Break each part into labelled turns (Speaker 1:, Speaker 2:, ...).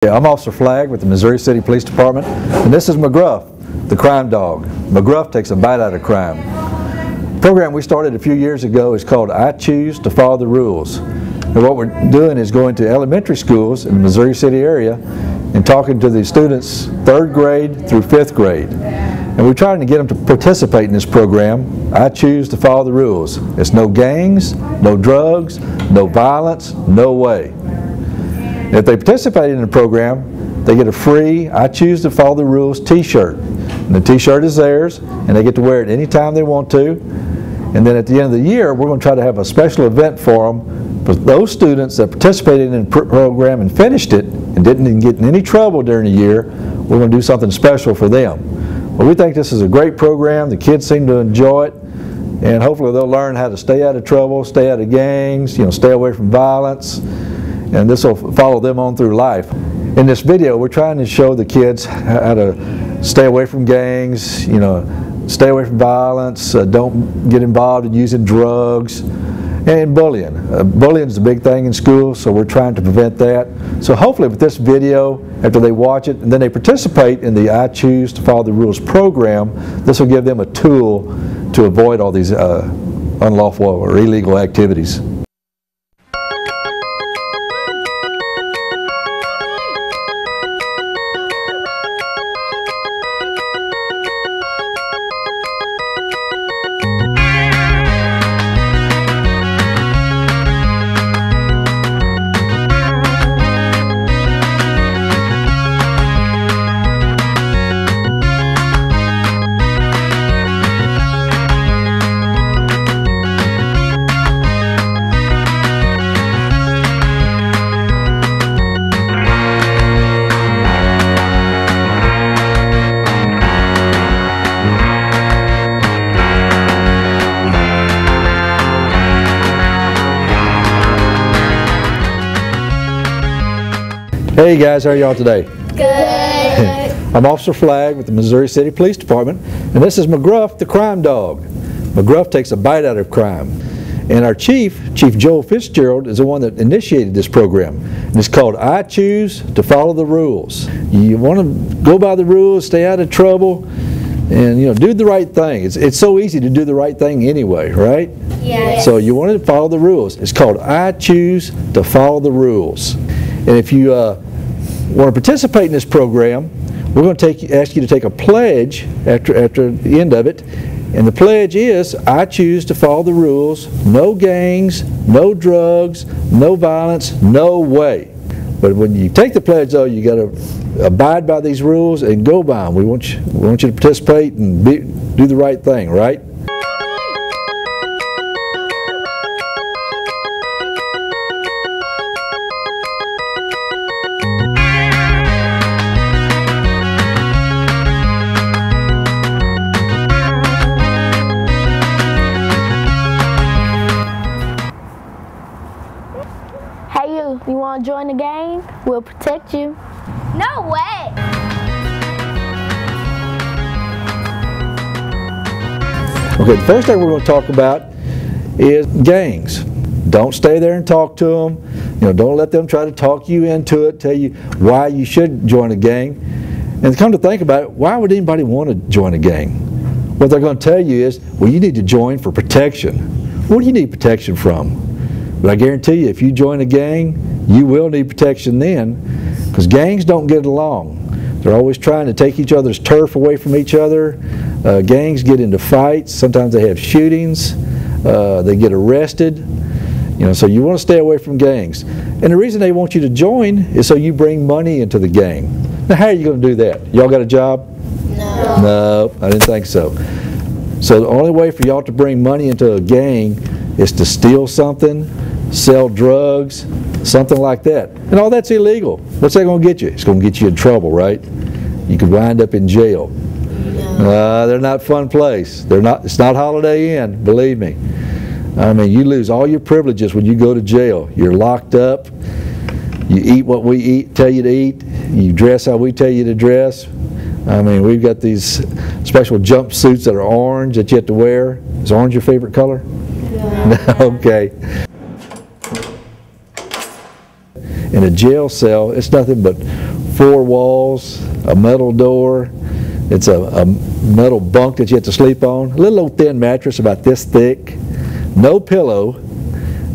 Speaker 1: Yeah, I'm Officer Flagg with the Missouri City Police Department, and this is McGruff, the crime dog. McGruff takes a bite out of crime. The program we started a few years ago is called I Choose to Follow the Rules. And what we're doing is going to elementary schools in the Missouri City area and talking to the students 3rd grade through 5th grade. And we're trying to get them to participate in this program. I choose to follow the rules. It's no gangs, no drugs, no violence, no way. If they participate in the program, they get a free I Choose to Follow the Rules t-shirt. And the t-shirt is theirs, and they get to wear it anytime they want to. And then at the end of the year, we're going to try to have a special event for them. For those students that participated in the program and finished it and didn't get in any trouble during the year, we're going to do something special for them. But we think this is a great program. The kids seem to enjoy it, and hopefully they'll learn how to stay out of trouble, stay out of gangs, stay away from violence. And this will follow them on through life. In this video, we're trying to show the kids how to stay away from gangs, stay away from violence, don't get involved in using drugs, and bullying. Bullying is a big thing in school, so we're trying to prevent that. So hopefully with this video, after they watch it, and then they participate in the I Choose to Follow the Rules program, this will give them a tool to avoid all these unlawful or illegal activities. Hey guys, how are y'all today?
Speaker 2: Good.
Speaker 1: I'm Officer Flagg with the Missouri City Police Department, and this is McGruff, the crime dog. McGruff takes a bite out of crime. And our Chief Joel Fitzgerald, is the one that initiated this program. And it's called I Choose to Follow the Rules. You want to go by the rules, stay out of trouble, and do the right thing. It's so easy to do the right thing anyway, right?
Speaker 2: Yes.
Speaker 1: So you want to follow the rules. It's called I Choose to Follow the Rules. And if you want to participate in this program, we're going to ask you to take a pledge after the end of it. And the pledge is, I choose to follow the rules, no gangs, no drugs, no violence, no way. But when you take the pledge though, you got to abide by these rules and go by them. We want you to participate and do the right thing, right?
Speaker 2: Hey you want to join the gang? We'll protect you. No way!
Speaker 1: Okay, the first thing we're going to talk about is gangs. Don't stay there and talk to them. Don't let them try to talk you into it, tell you why you should join a gang. And come to think about it, why would anybody want to join a gang? What they're going to tell you is, well, you need to join for protection. What do you need protection from? But I guarantee you, if you join a gang, you will need protection then, because gangs don't get along. They're always trying to take each other's turf away from each other. Gangs get into fights. Sometimes they have shootings. They get arrested. So you want to stay away from gangs. And the reason they want you to join is so you bring money into the gang. Now, how are you going to do that? Y'all got a job?
Speaker 2: No.
Speaker 1: No, I didn't think so. So the only way for y'all to bring money into a gang is to steal something, sell drugs, something like that. And all that's illegal. What's that going to get you? It's going to get you in trouble, right? You could wind up in jail. No. They're not a fun place. It's not Holiday Inn, believe me. I mean, you lose all your privileges when you go to jail. You're locked up. You eat what we tell you to eat. You dress how we tell you to dress. I mean, we've got these special jumpsuits that are orange that you have to wear. Is orange your favorite color? No. Okay. In a jail cell, it's nothing but 4 walls, a metal door. It's a metal bunk that you have to sleep on. A little old thin mattress about this thick. No pillow.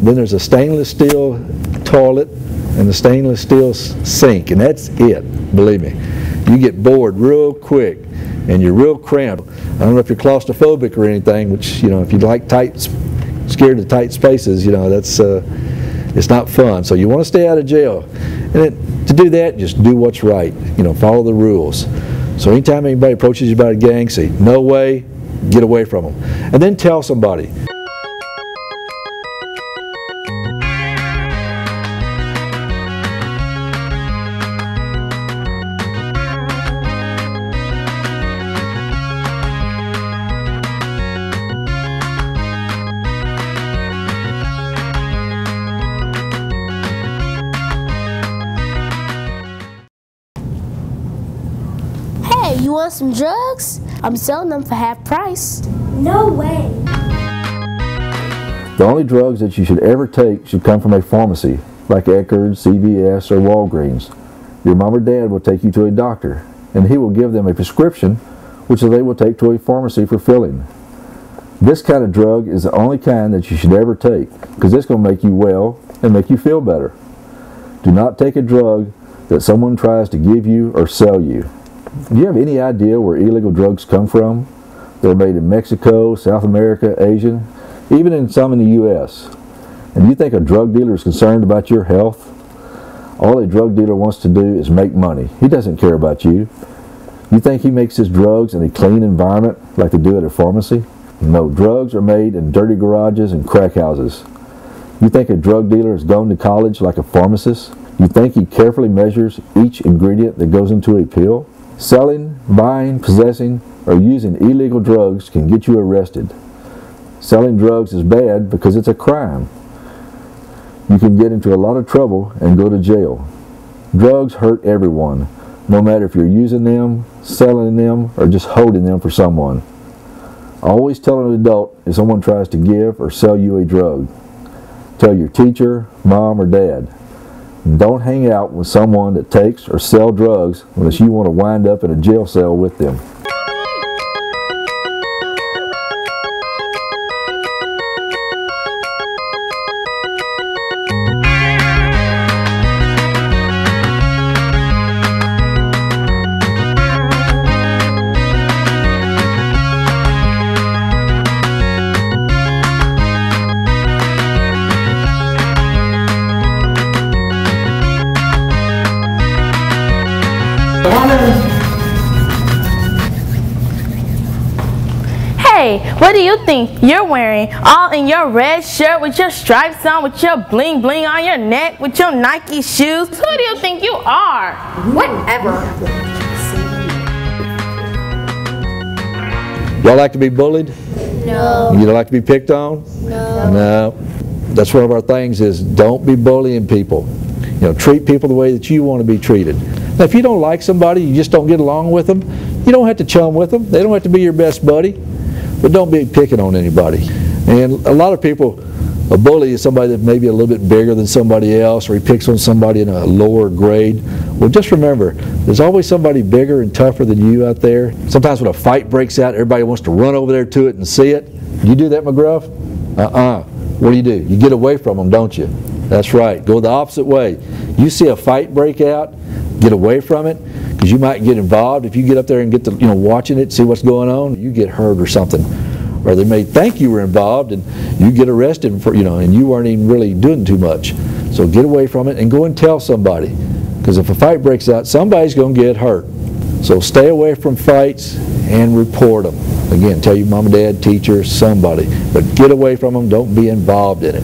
Speaker 1: Then there's a stainless steel toilet and the stainless steel sink, and that's it, believe me. You get bored real quick and you're real cramped. I don't know if you're claustrophobic or anything, which, you know, if you like scared of tight spaces, you know, that's it's not fun. So you want to stay out of jail. And to do that, just do what's right. You know, follow the rules. So anytime anybody approaches you about a gang, say, no way, get away from them. And then tell somebody.
Speaker 2: Hey, you want some drugs? I'm selling them for half price.
Speaker 3: No way.
Speaker 1: The only drugs that you should ever take should come from a pharmacy, like Eckerd's, CVS, or Walgreens. Your mom or dad will take you to a doctor, and he will give them a prescription, which they will take to a pharmacy for filling. This kind of drug is the only kind that you should ever take, because it's going to make you well and make you feel better. Do not take a drug that someone tries to give you or sell you. Do you have any idea where illegal drugs come from? They're made in Mexico, South America, Asia, even in some in the U.S. And you think a drug dealer is concerned about your health? All a drug dealer wants to do is make money. He doesn't care about you. You think he makes his drugs in a clean environment like they do at a pharmacy? No, drugs are made in dirty garages and crack houses. You think a drug dealer has gone to college like a pharmacist? You think he carefully measures each ingredient that goes into a pill? Selling, buying, possessing, or using illegal drugs can get you arrested. Selling drugs is bad because it's a crime. You can get into a lot of trouble and go to jail. Drugs hurt everyone, no matter if you're using them, selling them, or just holding them for someone. Always tell an adult if someone tries to give or sell you a drug. Tell your teacher, mom, or dad. Don't hang out with someone that takes or sells drugs unless you want to wind up in a jail cell with them.
Speaker 4: Hey, what do you think you're wearing? All in your red shirt with your stripes on, with your bling bling on your neck, with your Nike shoes. Who do you think you are?
Speaker 3: Whatever.
Speaker 1: Y'all like to be bullied?
Speaker 2: No.
Speaker 1: You don't like to be picked on?
Speaker 2: No.
Speaker 1: No. That's one of our things is don't be bullying people. You know, treat people the way that you want to be treated. Now, if you don't like somebody, you just don't get along with them, you don't have to chum with them. They don't have to be your best buddy. But don't be picking on anybody. And a lot of people, a bully is somebody that may be a little bit bigger than somebody else, or he picks on somebody in a lower grade. Well, just remember, there's always somebody bigger and tougher than you out there. Sometimes when a fight breaks out, everybody wants to run over there to it and see it. You do that, McGruff? What do? You get away from them, don't you? That's right. Go the opposite way. You see a fight break out, get away from it, because you might get involved. If you get up there and get to, watching it, see what's going on, you get hurt or something. Or they may think you were involved and you get arrested for, and you weren't even really doing too much. So get away from it and go and tell somebody. Because if a fight breaks out, somebody's going to get hurt. So stay away from fights and report them. Again, tell your mom and dad, teacher, somebody. But get away from them, don't be involved in it.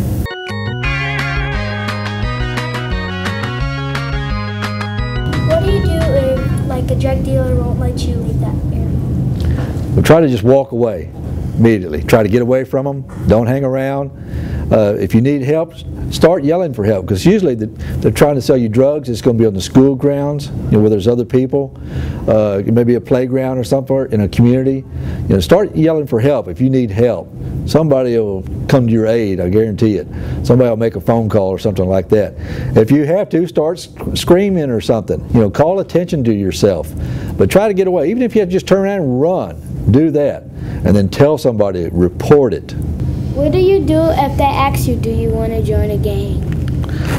Speaker 3: What do you do if, like, a drug dealer won't let you leave that area?
Speaker 1: Well, try to just walk away immediately. Try to get away from them. Don't hang around. If you need help, start yelling for help, because usually they're trying to sell you drugs. It's going to be on the school grounds, where there's other people. It may be a playground or somewhere in a community. Start yelling for help if you need help. Somebody will come to your aid, I guarantee it. Somebody will make a phone call or something like that. If you have to, start screaming or something. Call attention to yourself. But try to get away. Even if you have to just turn around and run, do that. And then tell somebody, report it.
Speaker 3: What do you do if they ask you, do you want to join a gang?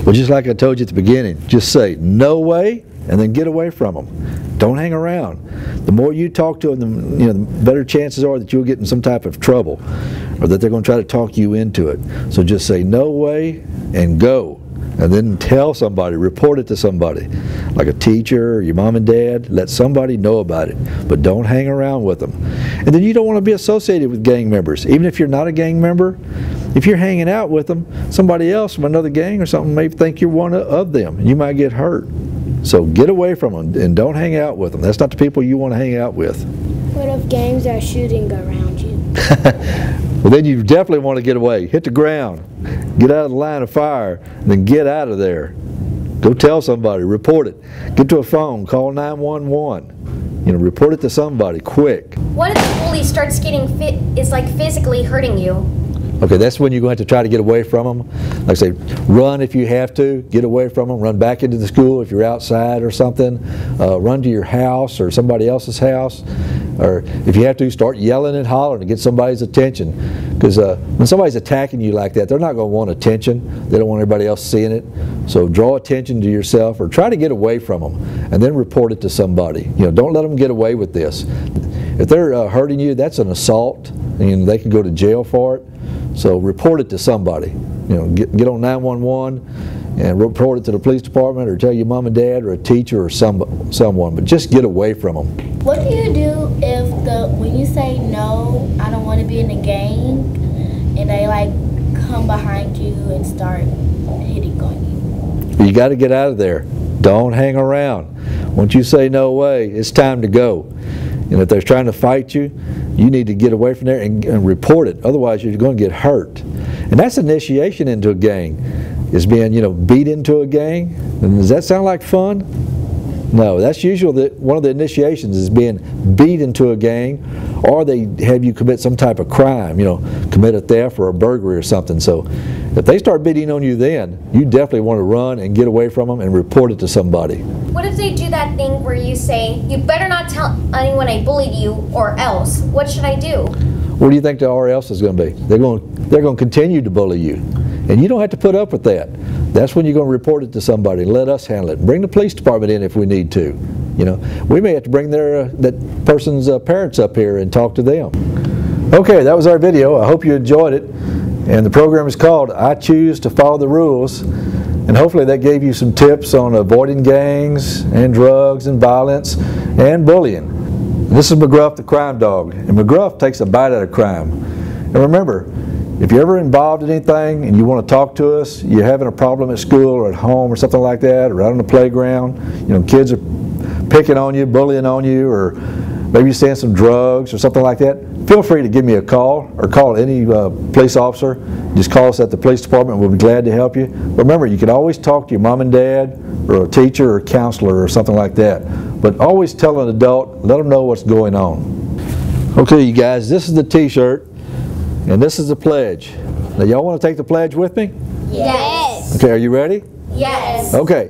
Speaker 1: Well, just like I told you at the beginning, just say, no way, and then get away from them. Don't hang around. The more you talk to them, the better chances are that you'll get in some type of trouble, or that they're going to try to talk you into it. So just say, no way, and go. And then tell somebody, report it to somebody, like a teacher, or your mom and dad. Let somebody know about it, but don't hang around with them. And then you don't want to be associated with gang members. Even if you're not a gang member, if you're hanging out with them, somebody else from another gang or something may think you're one of them, and you might get hurt. So get away from them and don't hang out with them. That's not the people you want to hang out with.
Speaker 3: What if gangs are shooting around you?
Speaker 1: Well, then you definitely want to get away. Hit the ground. Get out of the line of fire, and then get out of there. Go tell somebody. Report it. Get to a phone. Call 911. Report it to somebody quick.
Speaker 5: What if the bully starts getting physically hurting you?
Speaker 1: Okay, that's when you're going to have to try to get away from them. Like I say, run if you have to. Get away from them. Run back into the school if you're outside or something. Run to your house or somebody else's house. Or if you have to, start yelling and hollering to get somebody's attention. Because when somebody's attacking you like that, they're not going to want attention. They don't want everybody else seeing it. So draw attention to yourself, or try to get away from them, and then report it to somebody. Don't let them get away with this. If they're hurting you, that's an assault, and they can go to jail for it. So report it to somebody. Get on 911 and report it to the police department, or tell your mom and dad, or a teacher, or someone. But just get away from them.
Speaker 6: What do you do if when you say no, I don't want to be in a gang, and they come behind you and start hitting on you?
Speaker 1: You got to get out of there. Don't hang around. Once you say no way, it's time to go. And if they're trying to fight you, you need to get away from there and report it. Otherwise, you're going to get hurt. And that's initiation into a gang, is being, beat into a gang. And does that sound like fun? No, that's usually one of the initiations, is being beat into a gang, or they have you commit some type of crime, commit a theft or a burglary or something. So if they start beating on you, then you definitely want to run and get away from them and report it to somebody.
Speaker 5: What if they do that thing where you say, you better not tell anyone I bullied you, or else? What should I do?
Speaker 1: What do you think the or else is going to be? They're going to continue to bully you. And you don't have to put up with that. That's when you're going to report it to somebody and let us handle it. Bring the police department in if we need to. We may have to bring that person's parents up here and talk to them. Okay, that was our video. I hope you enjoyed it. And the program is called I Choose to Follow the Rules. And hopefully that gave you some tips on avoiding gangs and drugs and violence and bullying. And this is McGruff, the crime dog. And McGruff takes a bite out of crime. And remember, if you're ever involved in anything and you want to talk to us, you're having a problem at school or at home or something like that, or out on the playground, kids are picking on you, bullying on you, or maybe you're saying some drugs or something like that, feel free to give me a call or call any police officer. Just call us at the police department. We'll be glad to help you. But remember, you can always talk to your mom and dad, or a teacher or a counselor or something like that. But always tell an adult, let them know what's going on. Okay, you guys, this is the t-shirt. And this is the pledge. Now, y'all want to take the pledge with me?
Speaker 5: Yes.
Speaker 1: Okay, are you ready?
Speaker 5: Yes.
Speaker 1: Okay.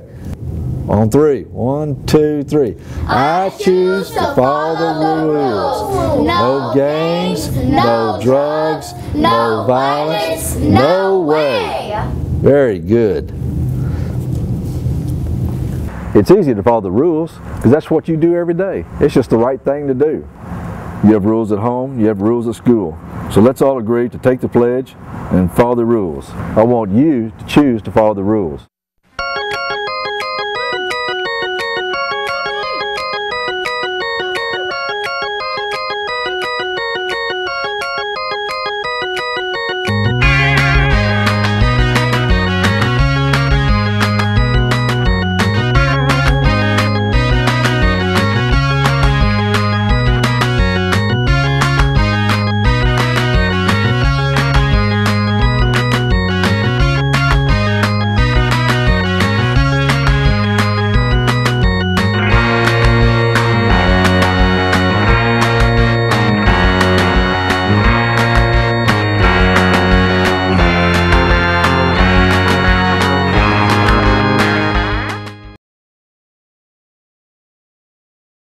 Speaker 1: On three. 1, 2, 3. I choose to follow the rules. No gangs, no drugs, no violence, no way. Very good. It's easy to follow the rules because that's what you do every day. It's just the right thing to do. You have rules at home, you have rules at school. So let's all agree to take the pledge and follow the rules. I want you to choose to follow the rules.